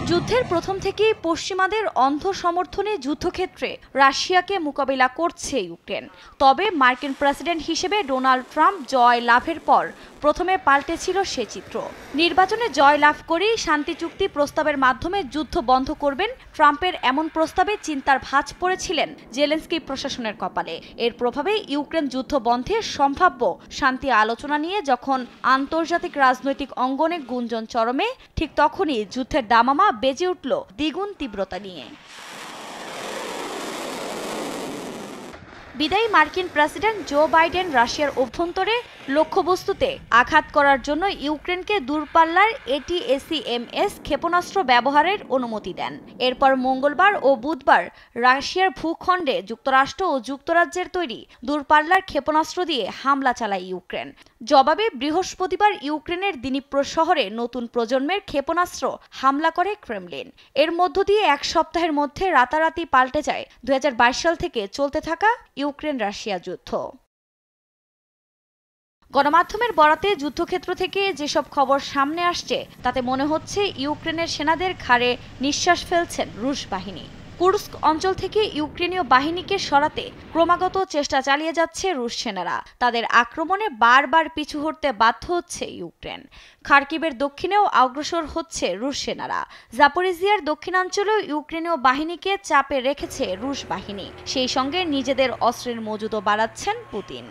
যুদ্ধের প্রথম থেকেই পশ্চিমাদের অন্ধ সমর্থনে যুদ্ধক্ষেত্রে রাশিয়াকে মোকাবিলা করছে ইউক্রেন। তবে মার্কিন প্রেসিডেন্ট হিসেবে ডোনাল্ড ট্রাম্প জয় লাভের পর প্রথমে পাল্টেছিল সে চিত্র। নির্বাচনে জয় লাভ করেই শান্তি চুক্তি প্রস্তাবের মাধ্যমে যুদ্ধ বন্ধ করবেন ট্রাম্পের এমন প্রস্তাবে চিন্তার ভাঁজ পড়েছিলেন জেলেনস্কি প্রশাসনের কপালে। এর প্রভাবে ইউক্রেন যুদ্ধ বন্ধে সম্ভাব্য শান্তি আলোচনা নিয়ে যখন আন্তর্জাতিক রাজনৈতিক অঙ্গনে গুঞ্জন চরমে, ঠিক তখনই যুদ্ধের দামামা বেজে উঠল দ্বিগুণ তীব্রতা নিয়ে। বিদায়ী মার্কিন প্রেসিডেন্ট জো বাইডেন রাশিয়ার অভ্যন্তরে লক্ষ্যবস্তুতে আঘাত করার জন্য ইউক্রেনকে দূরপাল্লার ATACMS ক্ষেপণাস্ত্র ব্যবহারের অনুমতি দেন। এরপর মঙ্গলবার ও বুধবার রাশিয়ার ভূখণ্ডে যুক্তরাষ্ট্র ও যুক্তরাজ্যের তৈরি দূরপাল্লার ক্ষেপণাস্ত্র দিয়ে হামলা চালায় ইউক্রেন। জবাবে বৃহস্পতিবার ইউক্রেনের দিনিপ্রো শহরে নতুন প্রজন্মের ক্ষেপণাস্ত্র হামলা করে ক্রেমলিন। এর মধ্য দিয়ে এক সপ্তাহের মধ্যে রাতারাতি পাল্টে যায় 2022 সাল থেকে চলতে থাকা ইউক্রেন রাশিয়া যুদ্ধ। গণমাধ্যমের বরাতে যুদ্ধক্ষেত্র থেকে যেসব খবর সামনে আসছে তাতে মনে হচ্ছে ইউক্রেনের সেনাদের ঘাড়ে নিঃশ্বাস ফেলছেন রুশ বাহিনী। কুর্স্ক অঞ্চল থেকে ইউক্রেনীয় বাহিনীকে সরাতে ক্রমাগত চেষ্টা চালিয়ে যাচ্ছে রুশ সেনারা। তাদের আক্রমণে বারবার পিছু হটতে বাধ্য হচ্ছে ইউক্রেন। খার্কিভের দক্ষিণেও অগ্রসর হচ্ছে রুশ সেনারা। জাপোরিজিয়ার দক্ষিণাঞ্চলেও ইউক্রেনীয় বাহিনীকে চাপে রেখেছে রুশ বাহিনী। সেই সঙ্গে নিজেদের অস্ত্রের মজুদও বাড়াচ্ছেন পুতিন।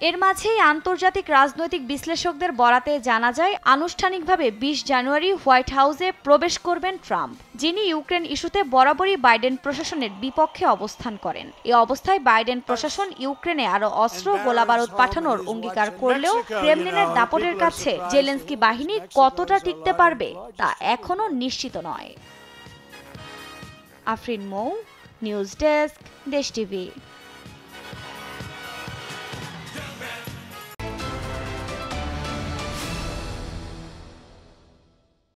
এর মাঝেই আন্তর্জাতিক রাজনৈতিক বিশ্লেষকদের বরাতে জানা যায় আনুষ্ঠানিকভাবে 20 জানুয়ারি হোয়াইট হাউসে প্রবেশ করবেন ট্রাম্প, যিনি ইউক্রেন ইস্যুতে বরাবরই বাইডেন প্রশাসনের বিপক্ষে অবস্থান করেন। এই অবস্থায় বাইডেন প্রশাসন ইউক্রেনে আরও অস্ত্র গোলাবারুদ পাঠানোর অঙ্গীকার করলেও ক্রেমলিনের দাপটের কাছে জেলেনস্কি বাহিনী কতটা টিকতে পারবে তা এখনও নিশ্চিত নয়। আফরিন মৌ, নিউজ ডেস্ক, দেশ টিভি।